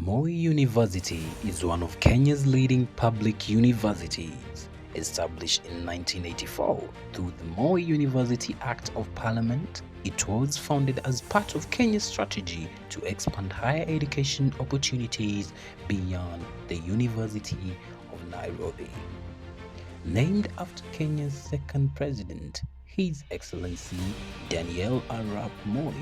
Moi University is one of Kenya's leading public universities. Established in 1984 through the Moi University Act of Parliament, it was founded as part of Kenya's strategy to expand higher education opportunities beyond the University of Nairobi. Named after Kenya's second president, His Excellency Daniel Arap Moi,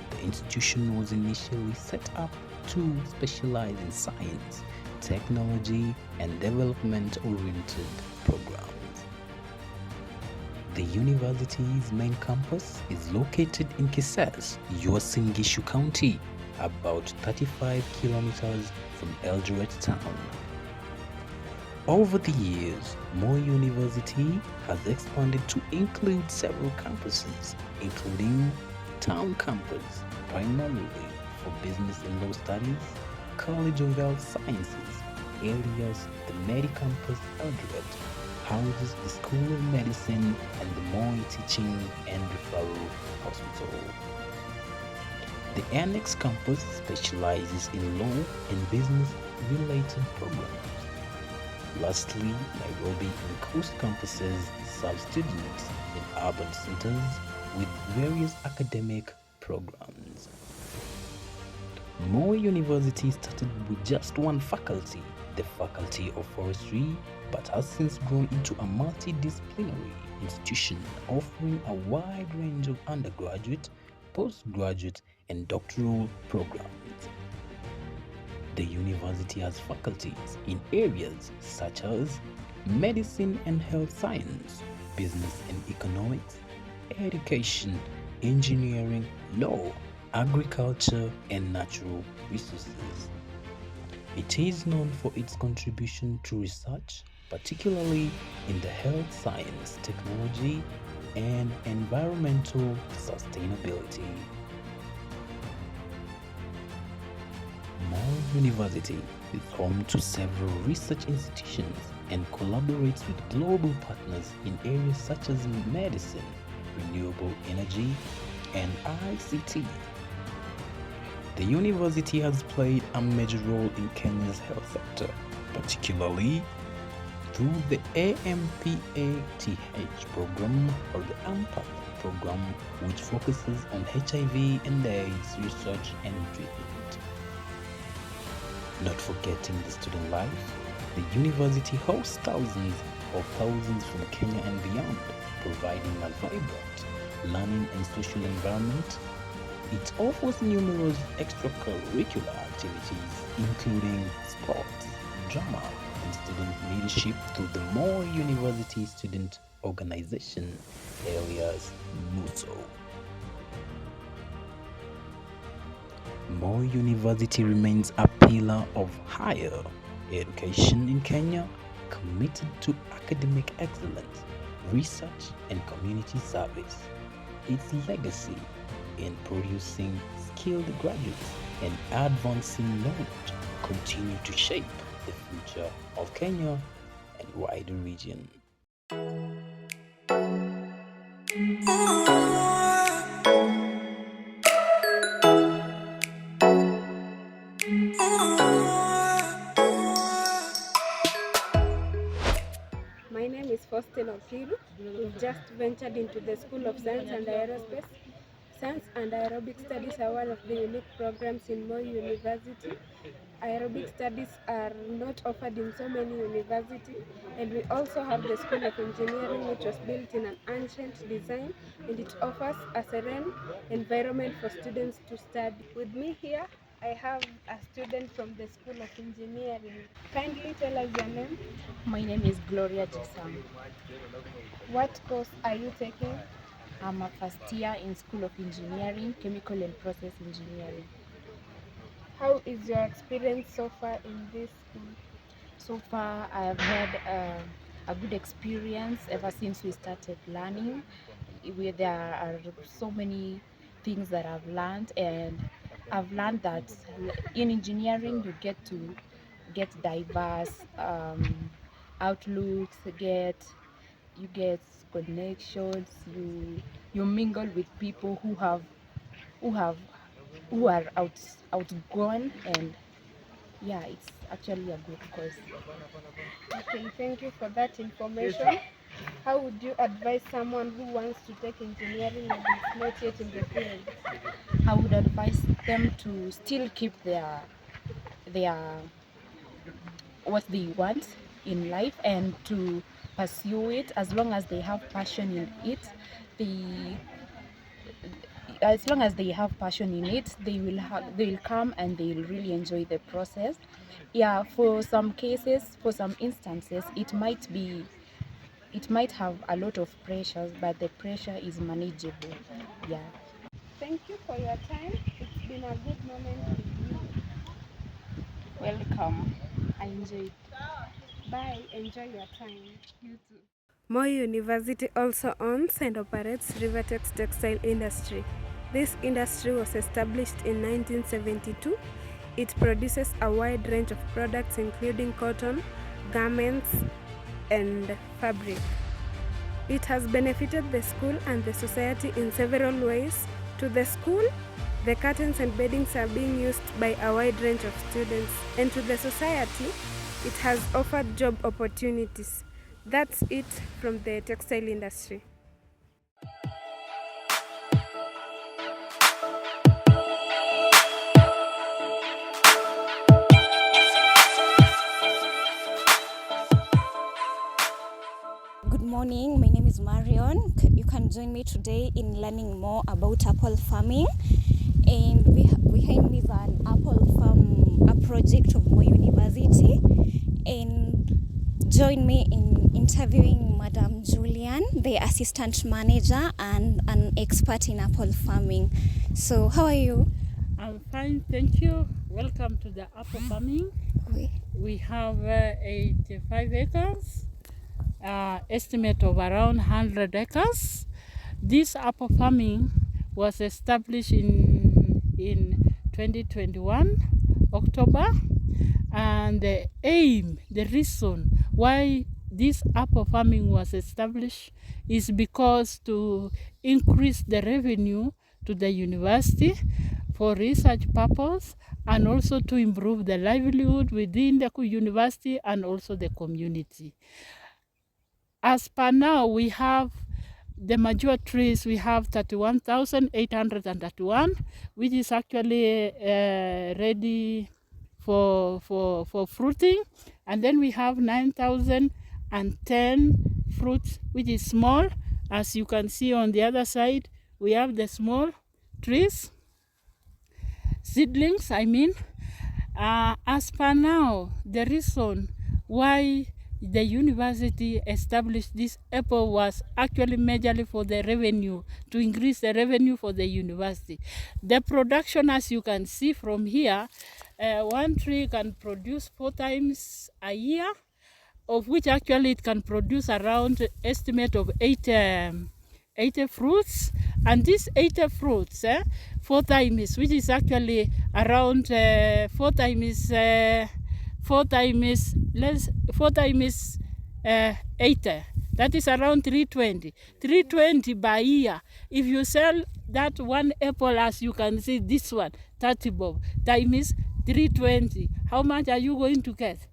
the institution was initially set up to specialize in science, technology, and development-oriented programs. The university's main campus is located in Kisses, Uasin Gishu County, about 35 kilometers from Eldoret town. Over the years, Moi University has expanded to include several campuses, including Town Campus, primarily for business and law studies, College of Health Sciences, alias the Medicampus Eldoret, houses the School of Medicine and the Moi Teaching and Referral Hospital. The Annex Campus specializes in law and business-related programs. Lastly, Nairobi and Coast campuses serve students in urban centers with various academic programs. Moi University started with just one faculty, the Faculty of Forestry, but has since grown into a multidisciplinary institution offering a wide range of undergraduate, postgraduate, and doctoral programs. The university has faculties in areas such as medicine and health science, business and economics, education, engineering, law, agriculture, and natural resources. It is known for its contribution to research, particularly in the health science, technology, and environmental sustainability. Moi University is home to several research institutions and collaborates with global partners in areas such as medicine, renewable energy, and ICT. The university has played a major role in Kenya's health sector, particularly through the AMPATH program or the AMPATH program, which focuses on HIV and AIDS research and treatment. Not forgetting the student life, the university hosts thousands from Kenya and beyond, providing a vibrant learning and social environment. It offers numerous extracurricular activities, including sports, drama, and student leadership through the Moi University Student Organization, alias MUSO. Moi University remains a pillar of higher education in Kenya, committed to academic excellence, research, and community service. Its legacy in producing skilled graduates and advancing knowledge continue to shape the future of Kenya and wider region. My name is Faustin Okiru. We've just ventured into the School of Science and Aerospace. Science and Aerobic Studies are one of the unique programs in Moi University. Aerobic studies are not offered in so many universities, and we also have the School of Engineering, which was built in an ancient design, and it offers a serene environment for students to study. With me here, I have a student from the School of Engineering. Kindly tell us your name. My name is Gloria Jesam. What course are you taking? I'm a first year in School of Engineering, Chemical and Process Engineering. How is your experience so far in this school? So far, I have had a good experience ever since we started learning. There are so many things that I've learned, and I've learned that in engineering you get to get diverse outlooks, you get connections, you mingle with people who have who are outgoing, and yeah, it's actually a good cause. Okay, thank you for that information. How would you advise someone who wants to take engineering and is not yet in the field? I would advise them to still keep their what they want in life and to pursue it as long as they have passion in it. They as long as they have passion in it, they'll come and they'll really enjoy the process. Yeah, for some cases, for some instances, it might have a lot of pressures, but the pressure is manageable. Yeah. Thank you for your time. It's been a good moment with you. Welcome. I enjoyed. Bye. Enjoy your time. You too. Moi University also owns and operates Rivertex Textile Industry. This industry was established in 1972. It produces a wide range of products including cotton, garments, and fabric. It has benefited the school and the society in several ways. To the school, the curtains and beddings are being used by a wide range of students, and to the society, it has offered job opportunities. That's it from the textile industry. Good morning, my name is Marion. You can join me today in learning more about apple farming. And behind me is an apple farm, a project of Moi University. And join me in interviewing Madam Julian, the assistant manager and an expert in apple farming. So, how are you? I'm fine, thank you. Welcome to the apple farming. We have 85 acres, estimate of around 100 acres. This apple farming was established in 2021, October, and the aim, the reason why this apple farming was established is because to increase the revenue to the university for research purpose and also to improve the livelihood within the university and also the community. As per now, we have the mature trees, we have 31,831, which is actually ready for fruiting. And then we have 9,010 fruits, which is small. As you can see on the other side, we have the small trees, seedlings, I mean. As per now, the reason why the university established this apple was actually majorly for the revenue, to increase the revenue for the university. The production, as you can see from here, one tree can produce 4 times a year, of which actually it can produce around estimate of 80 fruits. And these 80 fruits, 4 times, which is actually around 4 times 80. That is around 320. 320 by year. If you sell that one apple, as you can see, this one, 30 bob, times 320, how much are you going to get?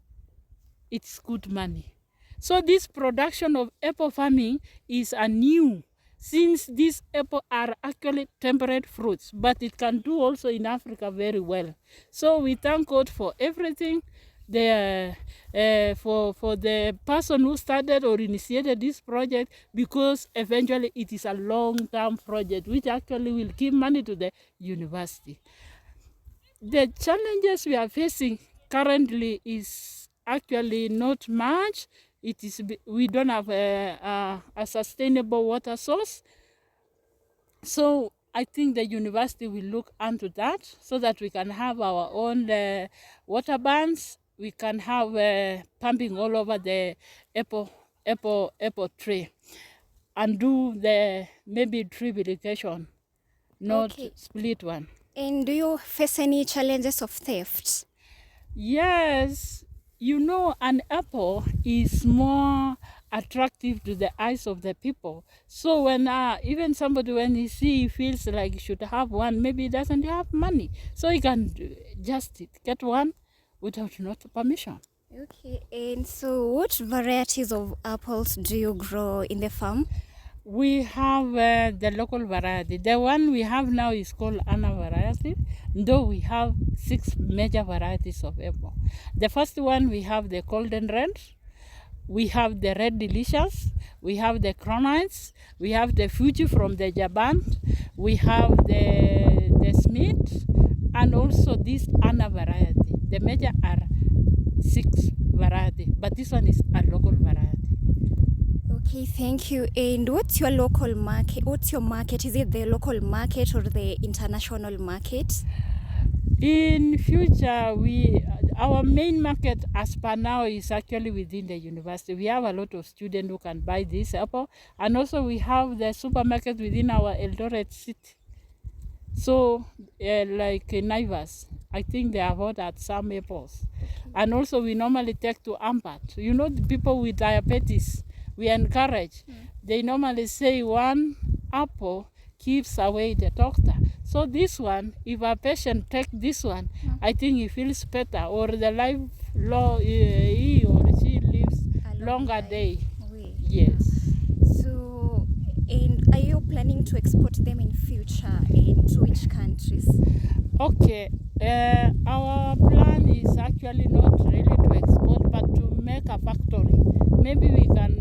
It's good money. So this production of apple farming is a new, since these apple are actually temperate fruits, but it can do also in Africa very well. So we thank God for everything. For the person who started or initiated this project, because eventually it is a long-term project which actually will give money to the university. The challenges we are facing currently is actually not much. We don't have a sustainable water source. So I think the university will look into that so that we can have our own water banks. We can have pumping all over the apple tree and do the maybe drip irrigation, not split one. And do you face any challenges of theft? Yes, you know, an apple is more attractive to the eyes of the people. So when even somebody, when he feels like he should have one, maybe he doesn't have money, so he can just get one without not permission. Okay, and so what varieties of apples do you grow in the farm? We have the local variety. The one we have now is called Anna variety, though we have 6 major varieties of apple. The first one we have the golden red, we have the red delicious, we have the cronites, we have the Fuji from the Japan, we have the Smith, and also this Anna variety. The major are 6 variety, but this one is a local variety. Okay, thank you. And what's your local market? What's your market? Is it the local market or the international market? In future, our main market as per now is actually within the university. We have a lot of students who can buy this apple, and also we have the supermarket within our Eldoret city. So, like Naivas, I think they have ordered some apples. And also we normally take to Ampat. You know, the people with diabetes, we encourage. They normally say 1 apple keeps away the doctor. So this one, if a patient take this one, I think he feels better, or the life he or she lives longer day. Oui. Yes. So, and are you planning to export them in future, and to which countries? Okay, our plan is actually not really to export, but to make a factory. Maybe we can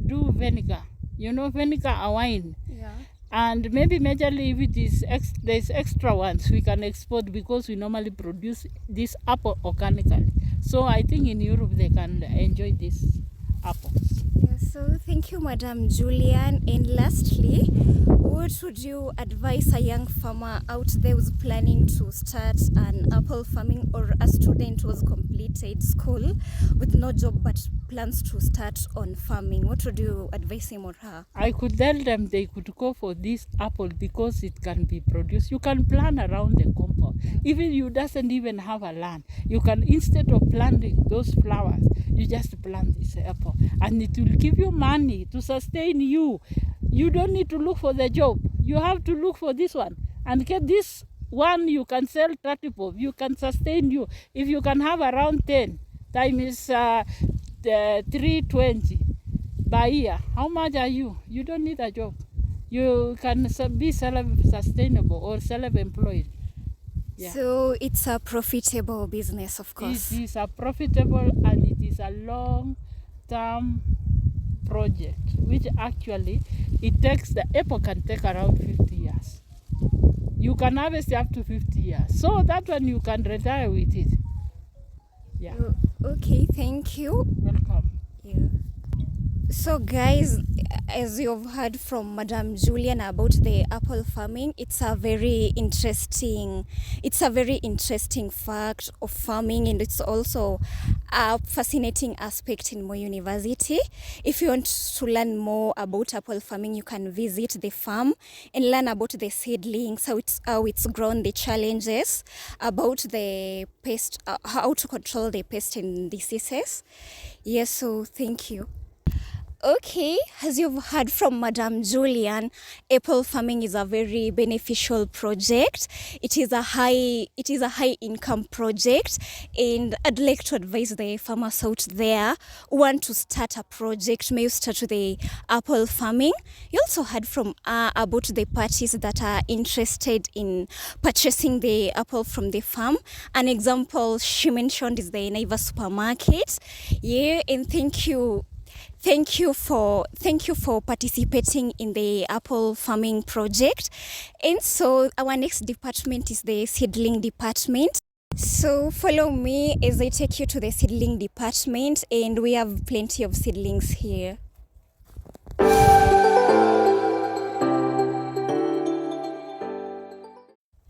do vinegar. You know, vinegar, a wine. Yeah. And maybe majorly if it is there's extra ones we can export, because we normally produce this apple organically. So I think in Europe they can enjoy these apples. Yeah, so thank you, Madam Julian. And lastly, what would you advise a young farmer out there who's planning to start an apple farming, or a student who's completed school with no job but plans to start on farming? What would you advise him or her? I could tell them they could go for this apple because it can be produced. You can plant around the compound. Even you doesn't even have a land. You can, instead of planting those flowers, you just plant this apple, and it will give you money to sustain you. You don't need to look for the job. You have to look for this one and get this one. You can sell 30 bob. You can sustain you. If you can have around 10 times 320 by year, how much are you? You don't need a job. You can be self-sustainable or self-employed. Yeah. So it's a profitable business, of course. It is a profitable, and it is a long-term project, which actually the apple can take around 50 years. You can harvest up to 50 years. So that one you can retire with it. Yeah. Okay, thank you. Welcome. Yeah. So guys, as you've heard from Madam Julian about the apple farming, it's a very interesting fact of farming, and it's also a fascinating aspect in Moi University. If you want to learn more about apple farming, you can visit the farm and learn about the seedlings, how it's grown, the challenges, about the pest, how to control the pest and diseases. Yes, so thank you. Okay, as you've heard from Madam Julian, apple farming is a very beneficial project. It is a high income project, and I'd like to advise the farmers out there who want to start a project. May you start with the apple farming. You also heard from about the parties that are interested in purchasing the apple from the farm. An example she mentioned is the Naivas supermarket. Yeah, and thank you for participating in the apple farming project. And so our next department is the seedling department. So follow me as I take you to the seedling department, and we have plenty of seedlings here.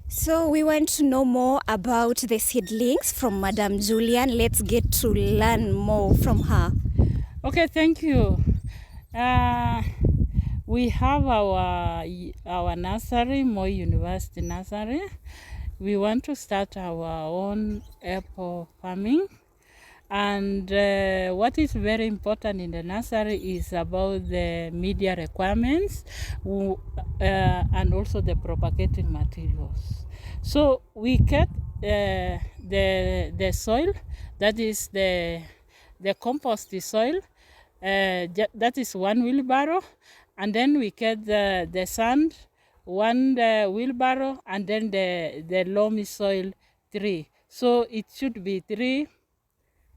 So we want to know more about the seedlings from Madam Julian. Let's get to learn more from her. Okay, thank you. We have our nursery, Moi University Nursery. We want to start our own apple farming. And what is very important in the nursery is about the media requirements and also the propagating materials. So we get the the soil, that is the compost soil, that is 1 wheelbarrow, and then we get the sand, 1 wheelbarrow, and then the loamy soil 3. So it should be 3,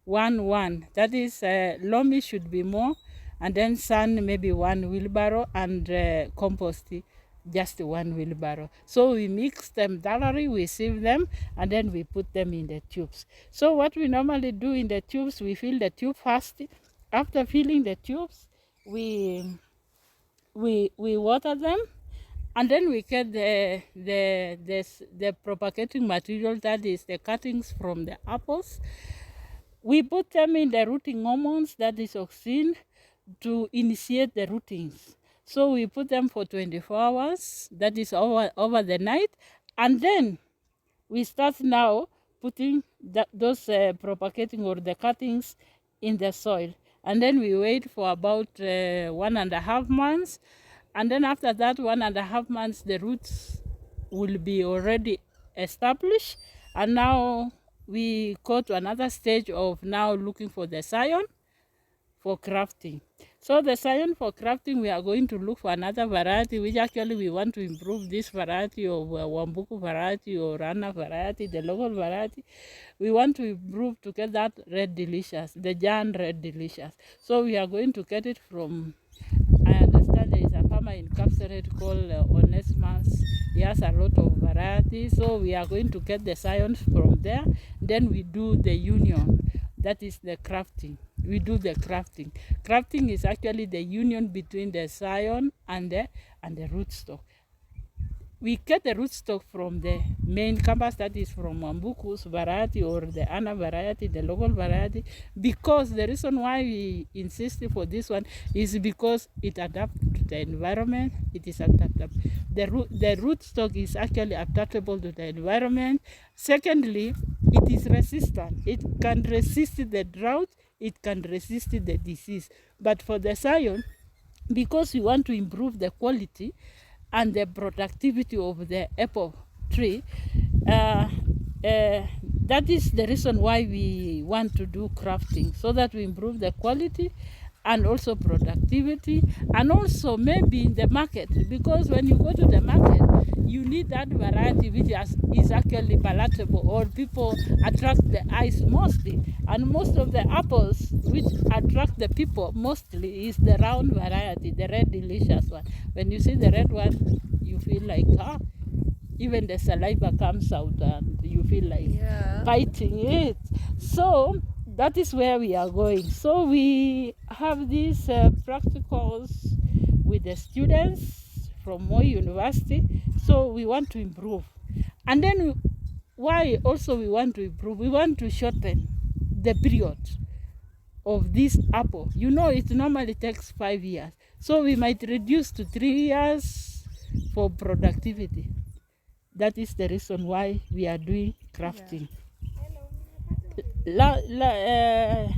1, 1. That is loamy should be more, and then sand maybe 1 wheelbarrow, and compost just 1 wheelbarrow. So we mix them thoroughly, we sieve them, and then we put them in the tubes. So what we normally do in the tubes, we fill the tube first. After filling the tubes, we water them, and then we get the propagating material, that is the cuttings from the apples. We put them in the rooting hormones, that is auxin, to initiate the rootings. So we put them for 24 hours, that is over the night, and then we start now putting those propagating or the cuttings in the soil. And then we wait for about 1.5 months, and then after that 1.5 months, the roots will be already established, and now we go to another stage of now looking for the scion for grafting. So the scion for grafting, we are going to look for another variety, which actually we want to improve this variety of Wambuku variety or Rana variety, the local variety. We want to improve to get that Red Delicious, the Jan Red Delicious. So we are going to get it from, I understand there is a farmer in Kapseret called Onesimus. He has a lot of varieties. So we are going to get the scions from there. Then we do the union, that is the grafting. We do the grafting. Grafting is actually the union between the scion and the rootstock. We get the rootstock from the main campus, that is from Wambuku's variety or the Anna variety, the local variety, because the reason why we insist for this one is because it adapts to the environment. It is adaptable. The rootstock is actually adaptable to the environment. Secondly, it is resistant. It can resist the drought. It can resist the disease. But for the scion, because we want to improve the quality and the productivity of the apple tree, that is the reason why we want to do crafting, so that we improve the quality and also productivity, and also maybe in the market, because when you go to the market, you need that variety which is actually palatable, or people attract the eyes mostly. And most of the apples which attract the people mostly is the round variety, the Red Delicious one. When you see the red one, you feel like, even the saliva comes out and you feel like biting it. So that is where we are going. So we have these practicals with the students from Moi University. So we want to improve. And then why also we want to improve? We want to shorten the period of this apple. You know, it normally takes 5 years. So we might reduce to 3 years for productivity. That is the reason why we are doing crafting.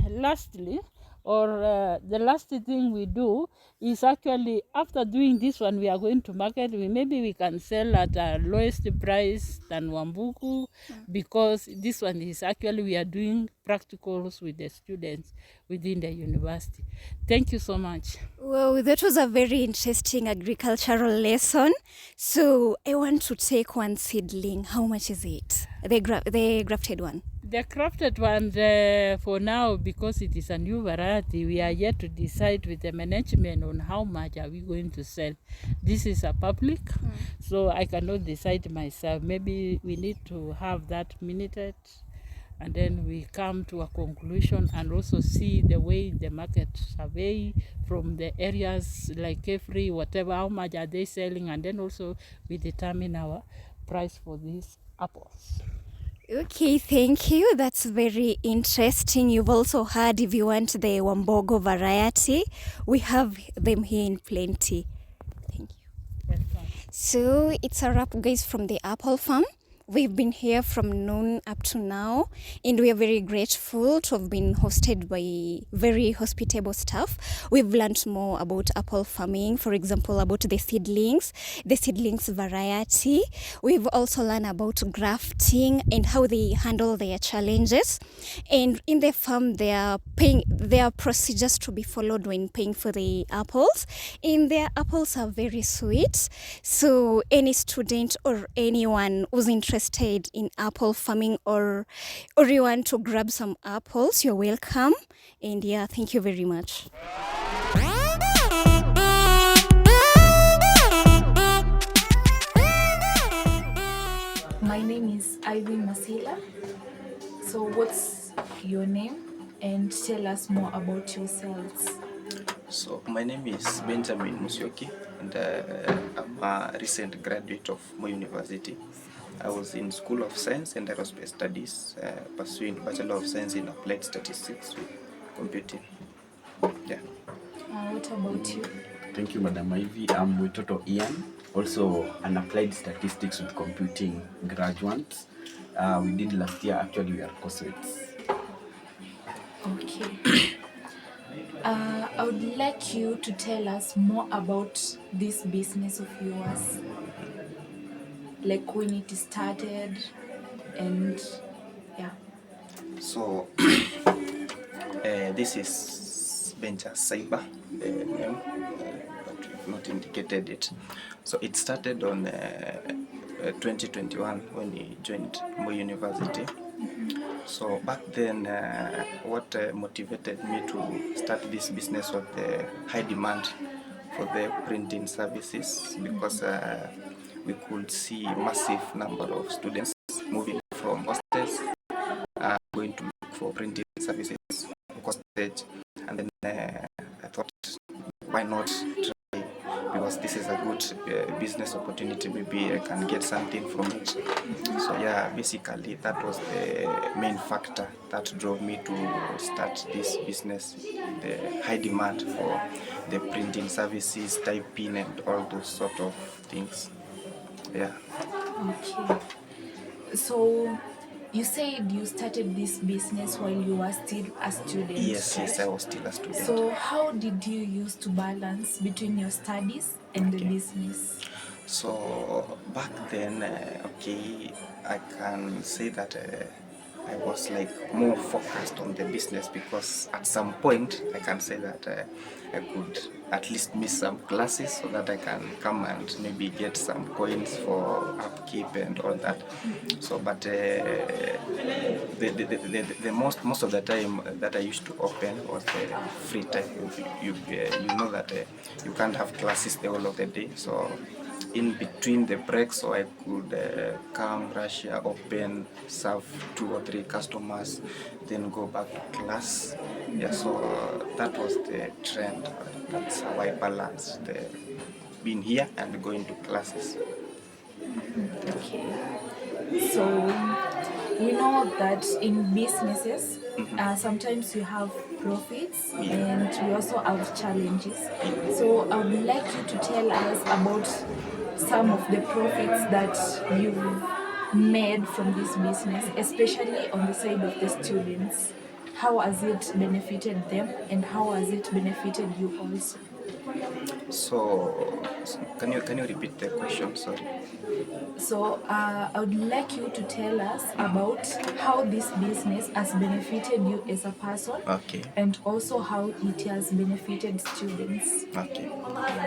Lastly, or the last thing we do is actually, after doing this one, we are going to market. Maybe we can sell at a lowest price than Wambuku, because this one is actually, we are doing practicals with the students within the university. Thank you so much. Well, that was a very interesting agricultural lesson. So I want to take one seedling. How much is it? The grafted one? The crafted one, for now, because it is a new variety, we are yet to decide with the management on how much are we going to sell. This is a public, so I cannot decide myself. Maybe we need to have that minuted, and then we come to a conclusion, and also see the way the market survey from the areas like Kefri, whatever, how much are they selling, and then also we determine our price for these apples. Okay, thank you. That's very interesting. You've also heard, if you want the Wambogo variety, we have them here in plenty. Thank you. Welcome. So it's a wrap, guys, from the apple farm. We've been here from noon up to now, and we are very grateful to have been hosted by very hospitable staff. We've learned more about apple farming, for example, about the seedlings variety. We've also learned about grafting and how they handle their challenges. And in the farm, there are procedures to be followed when paying for the apples. And their apples are very sweet. So any student or anyone who's interested in apple farming or you want to grab some apples, you're welcome. And yeah, thank you very much. My name is Ivy Masila. So what's your name and tell us more about yourselves? So my name is Benjamin Musyoki, and I'm a recent graduate of Moi University. I was in School of Science and Aerospace Studies, pursuing Bachelor of Science in Applied Statistics with Computing. Yeah. What about you? Thank you, Madam Ivy. I'm Witoto Ian, also an Applied Statistics with Computing graduate. We did last year, actually we are co-sweets. Okay. I would like you to tell us more about this business of yours, like when it started and yeah. So this is Venture Cyber, the name, but we've not indicated it. So it started on 2021 when we joined Moi University. So back then, what motivated me to start this business was the high demand for the printing services, because we could see massive number of students moving from hostels, going to look for printing services hostage, and then I thought, why not try, because this is a good business opportunity, maybe I can get something from it. So yeah, basically that was the main factor that drove me to start this business, the high demand for the printing services, typing and all those sort of things. Yeah. Okay. So you said you started this business while you were still a student. Yes, right? yes, I was still a student. So how did you use to balance between your studies and the Okay. business? So back then, okay, I can say that I was like more focused on the business, because at some point I can say that I could at least miss some classes so that I can come and maybe get some coins for upkeep and all that. So, but the most of the time that I used to open was the free time. You know that you can't have classes the whole of the day, so in between the breaks, so I could come, rush here, open, serve 2 or 3 customers, then go back to class. Yeah, so that was the trend. That's how I balanced being here and going to classes. Okay. So we know that in businesses, sometimes you have profits and we also have challenges. So I would like you to tell us about some of the profits that you've made from this business, especially on the side of the students. How has it benefited them and how has it benefited you also? So can you repeat the question? Sorry. So I would like you to tell us about how this business has benefited you as a person, Okay. and also how it has benefited students. Okay.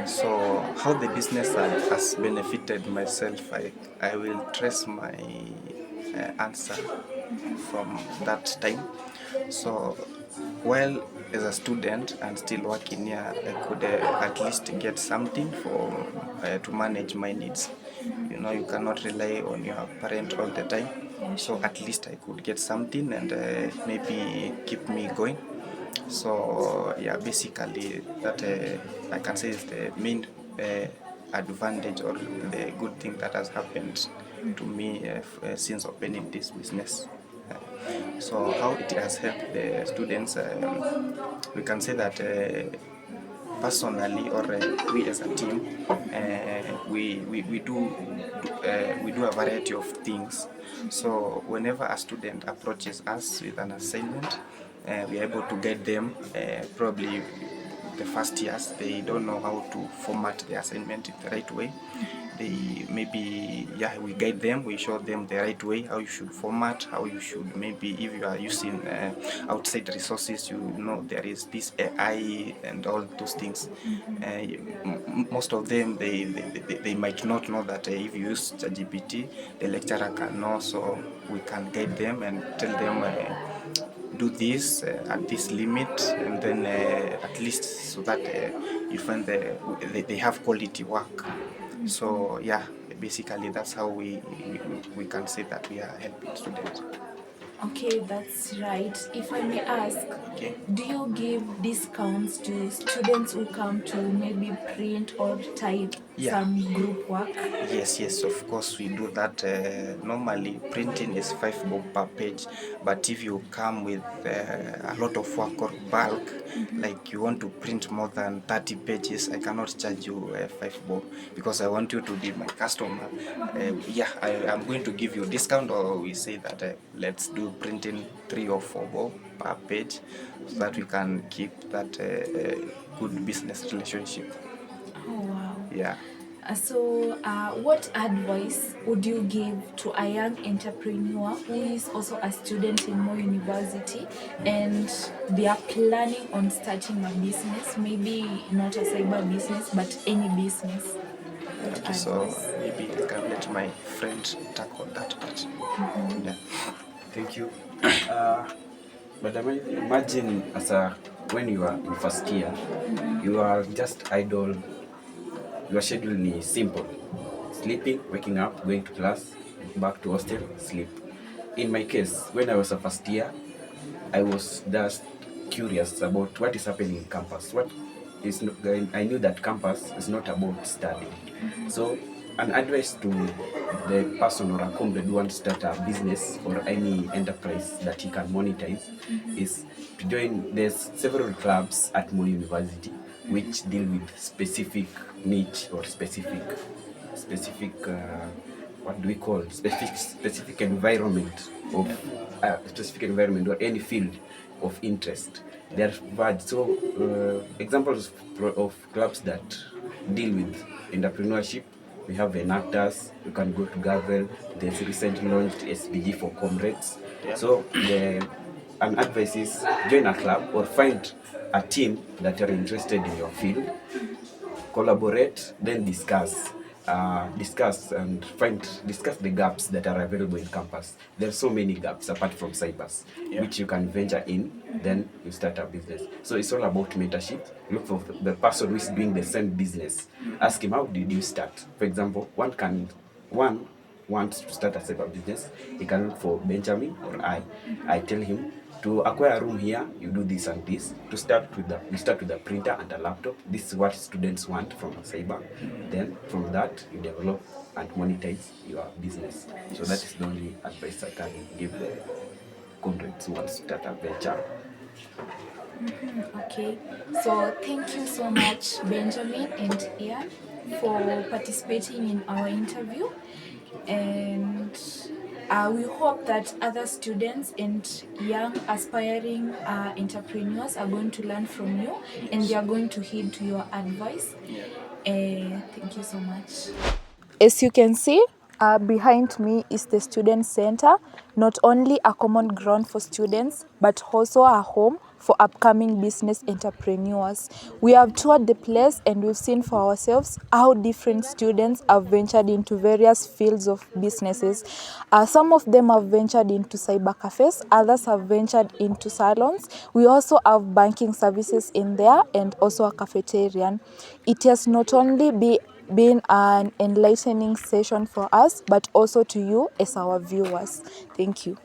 So how the business has benefited myself, I will trace my answer from that time. So while as a student and still working here, I could at least get something for to manage my needs. You know, you cannot rely on your parent all the time. So at least I could get something and maybe keep me going. So yeah, basically that I can say is the main advantage or the good thing that has happened to me since opening this business. So how it has helped the students, we can say that personally, or we as a team, we do a variety of things. So whenever a student approaches us with an assignment, we are able to guide them. Probably the first years, they don't know how to format the assignment in the right way. They maybe, yeah, we guide them, we show them the right way, how you should format, how you should, maybe if you are using outside resources, you know there is this AI and all those things. Most of them, they might not know that if you use ChatGPT, the lecturer can know, so we can guide them and tell them do this at this limit, and then at least so that you find they have quality work. So yeah, basically that's how we can say that we are helping students. Okay, that's right. If I may ask, Okay. do you give discounts to students who come to maybe print or type some group work? Yes, of course we do that. Normally printing is 5 bob per page, but if you come with a lot of work or bulk, like you want to print more than 30 pages, I cannot charge you 5 bob because I want you to be my customer. I am going to give you a discount, or we say that let's do printing 3 or 4 bob per page, so that we can keep that good business relationship. Oh, wow. Yeah. So, what advice would you give to a young entrepreneur who is also a student in Moi University and they are planning on starting a business, maybe not a cyber business, but any business? Okay, so maybe I can let my friend tackle that part. Yeah. Thank you. But I mean, imagine when you are in first year, you are just idle. Your schedule is simple: sleeping, waking up, going to class, back to hostel, sleep. In my case, when I was a first year, I was just curious about what is happening in campus. I knew that campus is not about studying. So an advice to the person or a comrade who wants to start a business or any enterprise that he can monetize is to join. There's several clubs at Moi University which deal with specific niche or specific what do we call specific environment of specific environment or any field of interest. They are varied. So examples of clubs that deal with entrepreneurship, we have Enactors. You can go to Gavel. There's recently launched SBG for comrades. Yeah. So an advice is join a club or find a team that are interested in your field, collaborate, then discuss the gaps that are available in campus. There are so many gaps apart from cybers, which you can venture in, then you start a business. So it's all about mentorship. Look for the person who is doing the same business. Ask him, how did you start? For example, one wants to start a cyber business, he can look for Benjamin or I tell him, to acquire a room here, you do this and this. You start with a printer and a laptop. This is what students want from a cyber. Then from that, you develop and monetize your business. So that is the only advice I can give the comrades who want to start a venture. Okay, so thank you so much, Benjamin and Ian, for participating in our interview, and we hope that other students and young aspiring entrepreneurs are going to learn from you, and they are going to heed to your advice. Thank you so much. As you can see, behind me is the Student Center, not only a common ground for students, but also a home for upcoming business entrepreneurs. We have toured the place and we've seen for ourselves how different students have ventured into various fields of businesses. Some of them have ventured into cyber cafes, others have ventured into salons. We also have banking services in there and also a cafeteria. It has not only been an enlightening session for us, but also to you as our viewers. Thank you.